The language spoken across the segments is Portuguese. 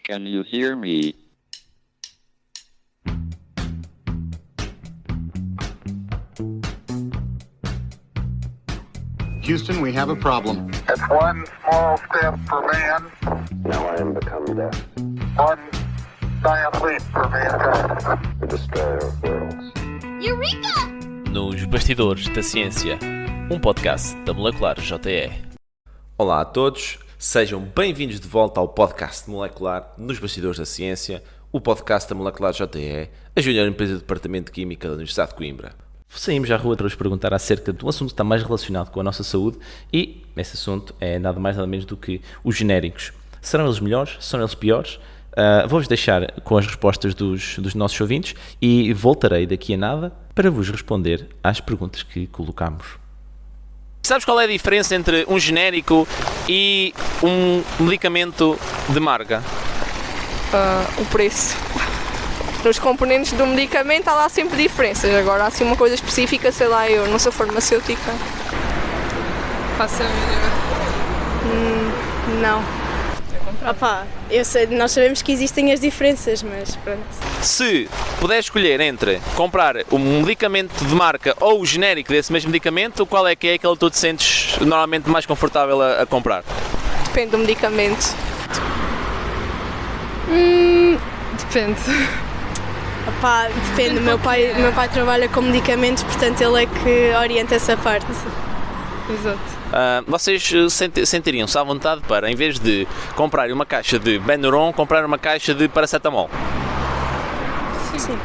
Can you hear me? Houston, we have a problem. It's one small step for man. Now I am become death, One giant leap for mankind. the destroyer of worlds. Eureka! Nos Bastidores da Ciência, um podcast da Molecular JE. Olá a todos, sejam bem-vindos de volta ao podcast Molecular nos Bastidores da Ciência, o podcast da Molecular JE, a junior empresa do Departamento de Química da Universidade de Coimbra. Saímos à rua para vos perguntar acerca de um assunto que está mais relacionado com a nossa saúde e esse assunto é nada mais nada menos do que os genéricos. Serão eles melhores? Serão eles piores? Vou-vos deixar com as respostas dos nossos ouvintes e voltarei daqui a nada para vos responder às perguntas que colocamos. Sabes qual é a diferença entre um genérico e um medicamento de marca? O preço. Nos componentes do medicamento há lá sempre diferenças. Agora, há assim uma coisa específica, sei lá, eu não sou farmacêutica. Faço a mínima. Não. Opá, nós sabemos que existem as diferenças, mas pronto. Se puder escolher entre comprar um medicamento de marca ou o genérico desse mesmo medicamento, qual é aquele que tu te sentes normalmente mais confortável a comprar? Depende do medicamento. Depende. Opá, depende. O meu pai trabalha com medicamentos, portanto ele é que orienta essa parte. Exato. Vocês sentiriam-se à vontade para, em vez de comprar uma caixa de Benuron, comprar uma caixa de paracetamol? Sim.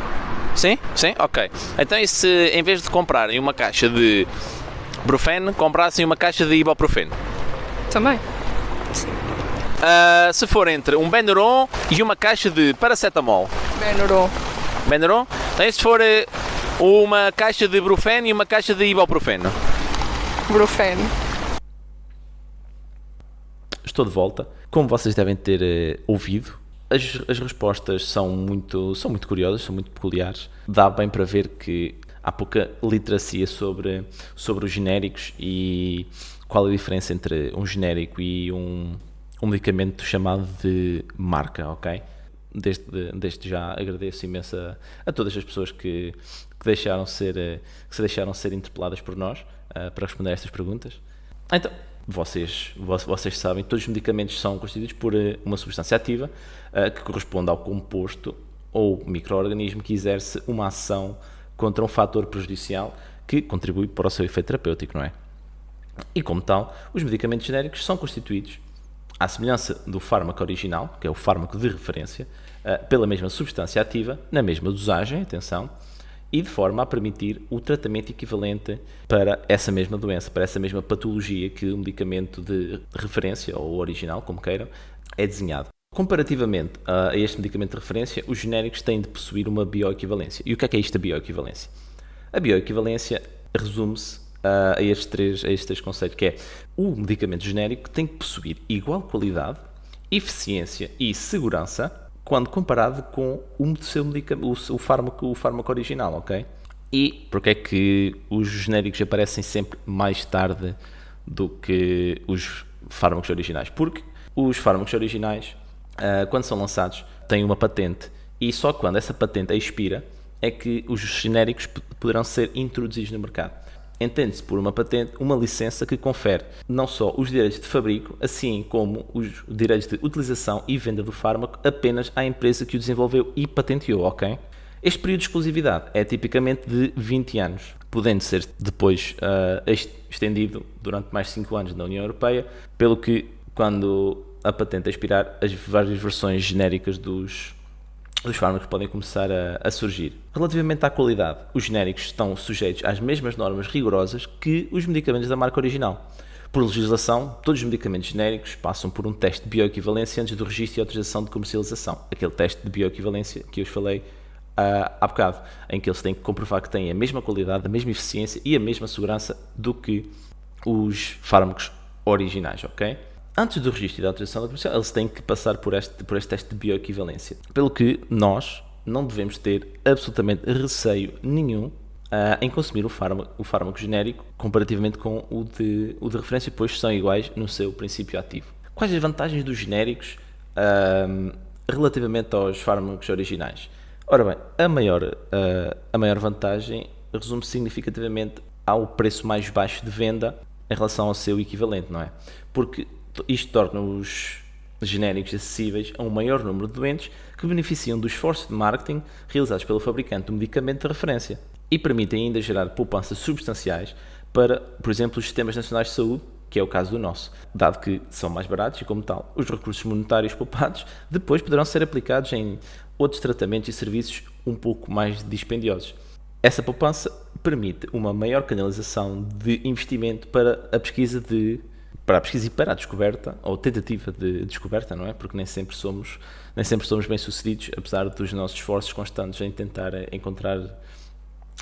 Sim? Sim? Ok. Então e se em vez de comprarem uma caixa de Brufen, comprassem uma caixa de Ibuprofeno? Também. Se for entre um Benuron e uma caixa de paracetamol? Benuron. Benuron? Então e se for uma caixa de Brufen e uma caixa de Ibuprofeno? Brufen. Estou de volta. Como vocês devem ter ouvido, as respostas são muito curiosas, são muito peculiares. Dá bem para ver que há pouca literacia sobre os genéricos e qual é a diferença entre um genérico e um medicamento chamado de marca, ok? Desde já agradeço imenso a todas as pessoas que se deixaram ser interpeladas por nós para responder a estas perguntas. Então, vocês sabem, todos os medicamentos são constituídos por uma substância ativa que corresponde ao composto ou micro-organismo que exerce uma ação contra um fator prejudicial que contribui para o seu efeito terapêutico, não é? E como tal, os medicamentos genéricos são constituídos, à semelhança do fármaco original, que é o fármaco de referência, pela mesma substância ativa, na mesma dosagem, atenção, e de forma a permitir o tratamento equivalente para essa mesma doença, para essa mesma patologia que o medicamento de referência, ou original, como queiram, é desenhado. Comparativamente a este medicamento de referência, os genéricos têm de possuir uma bioequivalência. E o que é isto da bioequivalência? A bioequivalência resume-se a estes três conceitos, que é o medicamento genérico tem que possuir igual qualidade, eficiência e segurança quando comparado com o fármaco original, ok? E porque é que os genéricos aparecem sempre mais tarde do que os fármacos originais? Porque os fármacos originais, quando são lançados, têm uma patente e só quando essa patente expira é que os genéricos poderão ser introduzidos no mercado. Entende-se por uma patente uma licença que confere não só os direitos de fabrico, assim como os direitos de utilização e venda do fármaco apenas à empresa que o desenvolveu e patenteou, ok? Este período de exclusividade é tipicamente de 20 anos, podendo ser depois estendido durante mais 5 anos na União Europeia, pelo que, quando a patente expirar, as várias versões genéricas dos fármacos podem começar a surgir. Relativamente à qualidade, os genéricos estão sujeitos às mesmas normas rigorosas que os medicamentos da marca original. Por legislação, todos os medicamentos genéricos passam por um teste de bioequivalência antes do registro e autorização de comercialização. Aquele teste de bioequivalência que eu vos falei há bocado, em que eles têm que comprovar que têm a mesma qualidade, a mesma eficiência e a mesma segurança do que os fármacos originais, ok? Antes do registro e da autorização da comissão, eles têm que passar por este teste de bioequivalência. Pelo que nós não devemos ter absolutamente receio nenhum em consumir o fármaco genérico comparativamente com o de referência, pois são iguais no seu princípio ativo. Quais as vantagens dos genéricos relativamente aos fármacos originais. Ora bem, a maior vantagem resume-se significativamente ao preço mais baixo de venda em relação ao seu equivalente, não é? Porque isto torna os genéricos acessíveis a um maior número de doentes que beneficiam do esforço de marketing realizados pelo fabricante do medicamento de referência e permitem ainda gerar poupanças substanciais para, por exemplo, os sistemas nacionais de saúde, que é o caso do nosso, dado que são mais baratos e, como tal, os recursos monetários poupados depois poderão ser aplicados em outros tratamentos e serviços um pouco mais dispendiosos. Essa poupança permite uma maior canalização de investimento para a pesquisa e para a descoberta, ou tentativa de descoberta, não é? Porque nem sempre somos bem-sucedidos, apesar dos nossos esforços constantes em tentar encontrar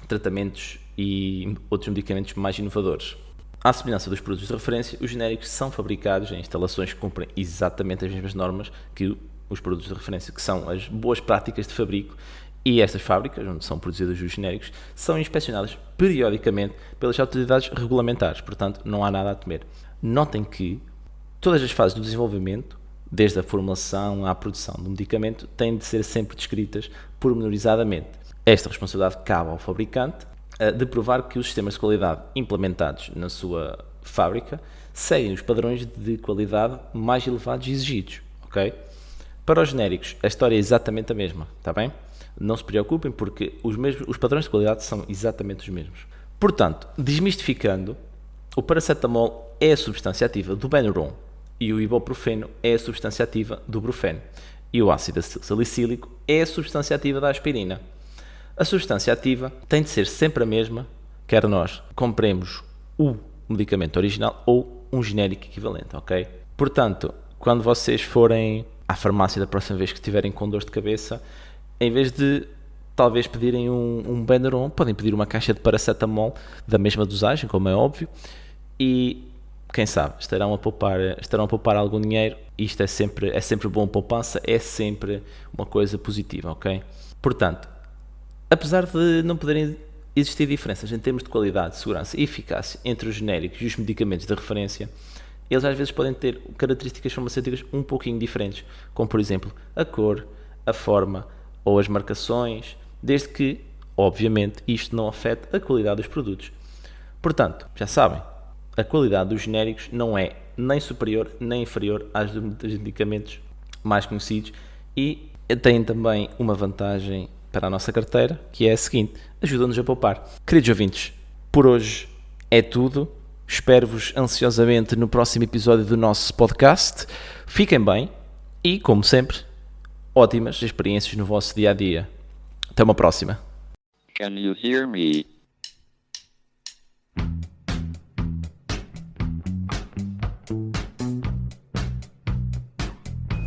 tratamentos e outros medicamentos mais inovadores. À semelhança dos produtos de referência, os genéricos são fabricados em instalações que cumprem exatamente as mesmas normas que os produtos de referência, que são as boas práticas de fabrico, e estas fábricas, onde são produzidos os genéricos, são inspecionadas periodicamente pelas autoridades regulamentares, portanto não há nada a temer. Notem que todas as fases do desenvolvimento, desde a formulação à produção do medicamento, têm de ser sempre descritas pormenorizadamente. Esta responsabilidade cabe ao fabricante de provar que os sistemas de qualidade implementados na sua fábrica seguem os padrões de qualidade mais elevados e exigidos, ok? Para os genéricos, a história é exatamente a mesma, está bem? Não se preocupem porque os padrões de qualidade são exatamente os mesmos. Portanto, desmistificando, o paracetamol é a substância ativa do Benuron e o ibuprofeno é a substância ativa do Brufen e o ácido salicílico é a substância ativa da aspirina. A substância ativa tem de ser sempre a mesma, quer nós compremos o medicamento original ou um genérico equivalente, ok? Portanto, quando vocês forem à farmácia da próxima vez que estiverem com dor de cabeça, em vez de talvez pedirem um Benuron, podem pedir uma caixa de paracetamol da mesma dosagem, como é óbvio, e quem sabe, estarão a poupar algum dinheiro. Isto é sempre bom, poupança é sempre uma coisa positiva, ok? Portanto, apesar de não poderem existir diferenças em termos de qualidade, segurança e eficácia entre os genéricos e os medicamentos de referência, eles às vezes podem ter características farmacêuticas um pouquinho diferentes, como por exemplo a cor, a forma ou as marcações, desde que, obviamente, isto não afete a qualidade dos produtos. Portanto, já sabem, a qualidade dos genéricos não é nem superior nem inferior às dos medicamentos mais conhecidos e tem também uma vantagem para a nossa carteira, que é a seguinte: ajuda-nos a poupar. Queridos ouvintes, por hoje é tudo. Espero-vos ansiosamente no próximo episódio do nosso podcast. Fiquem bem e, como sempre, ótimas experiências no vosso dia-a-dia. Até uma próxima. Can you hear me?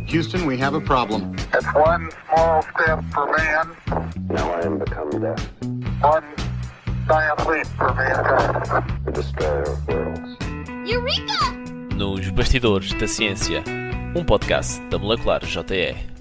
Houston, we have a problem. It's one small step for man, Now I am become death, one giant leap for mankind. the destroyer of worlds. Eureka! Nos Bastidores da Ciência, um podcast da Molecular JE.